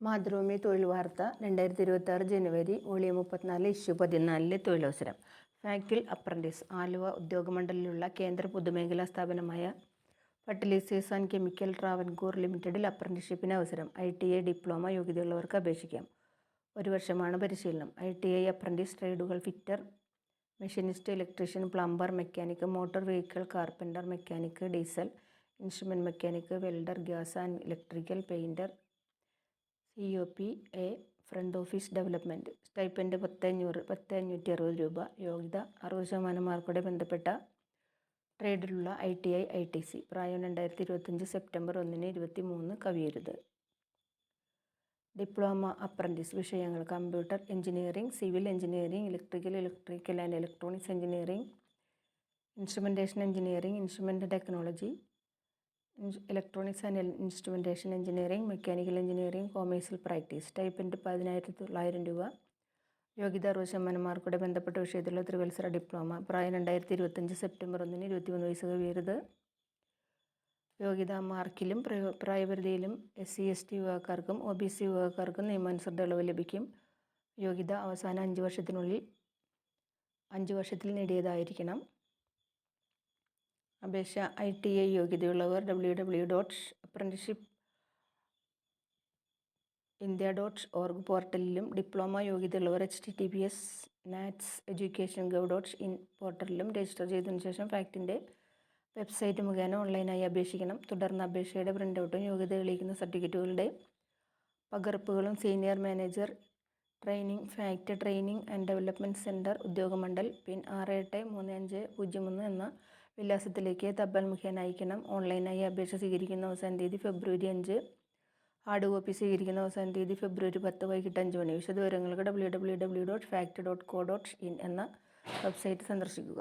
മാതൃഭൂമി തൊഴിൽ വാർത്ത 2026 ജനുവരി volume 34 issue 14 തൊഴിലവസരം. Factory apprentice. ആലുവ ഉദ്യോഗമണ്ഡലിലുള്ള കേന്ദ്ര പൊതുമേഖലാ സ്ഥാപനമായ ഫെർട്ടിലൈസേഴ്സ് ആൻഡ് കെമിക്കൽ ട്രാവൻകൂർ ലിമിറ്റഡിൽ അപ്രന്റീസ്ഷിപ്പിന് അവസരം. ITI ഡിപ്ലോമ യോഗ്യതയുള്ളവർക്ക് അപേക്ഷിക്കാം. 1 വർഷമാണ് പരിശീലനം. ITI അപ്രന്റീസ് ട്രേഡുകൾ fitter, machinist, electrician, plumber, mechanic, motor vehicle, carpenter, mechanic, diesel, instrument mechanic, welder, gas and electrical, painter, COPA, front office development. Stipend 10,560 രൂപ. യോഗ്യത 60% മാർക്കോടെ ബന്ധപ്പെട്ട ട്രേഡിലുള്ള ITI ITC. പ്രായം 2025 സെപ്റ്റംബർ 1 23 കവിയരുത്. Diploma apprentice. വിഷയങ്ങൾ: computer engineering, civil engineering, electrical and electronics engineering, instrumentation engineering, instrument technology, electronics and instrumentation engineering, mechanical engineering, commercial practice. Stipend 10,900 രൂപ. യോഗ്യത 60% മാർക്കോടെ ബന്ധപ്പെട്ട വിഷയത്തിലുള്ള ത്രിവത്സര ഡിപ്ലോമ. പ്രായം 2025 സെപ്റ്റംബർ 1 23 വയസ്സ് കവിയരുത്. യോഗ്യത മാർക്കിലും പ്രായപരിധിയിലും SC/ST വിഭാഗക്കാർക്കും OBC വിഭാഗക്കാർക്കും നിയമാനുസൃത ഇളവ് ലഭിക്കും. യോഗ്യത അവസാന 5 വർഷത്തിൽ നേടിയതായിരിക്കണം. അപേക്ഷ: ITI യോഗ്യതയുള്ളവർ www.apprenticeshipindia.org പോർട്ടലിലും ഡിപ്ലോമ യോഗ്യതയുള്ളവർ https://nats.education.gov.in പോർട്ടലിലും രജിസ്റ്റർ ചെയ്തതിനു ശേഷം ഫാക്ടിൻ്റെ വെബ്സൈറ്റ് മുഖേന ഓൺലൈനായി അപേക്ഷിക്കണം. തുടർന്ന് അപേക്ഷയുടെ പ്രിൻ്റൗട്ടും യോഗ്യത തെളിയിക്കുന്ന സർട്ടിഫിക്കറ്റുകളുടെ പകർപ്പുകളും senior manager training, FACT training and development centre, Udyogamandal, pin 683503 എന്ന വിലാസത്തിലേക്ക് തപാൽ മുഖേന അയക്കണം. ഓൺലൈനായി അപേക്ഷ സ്വീകരിക്കുന്ന അവസാന തീയതി ഫെബ്രുവരി 5. ഹാർഡ് കോപ്പി സ്വീകരിക്കുന്ന അവസാന തീയതി ഫെബ്രുവരി 10 വൈകിട്ട് 5 മണി. വിശദവിവരങ്ങൾക്ക് www.fact.co.in എന്ന വെബ്സൈറ്റ് സന്ദർശിക്കുക.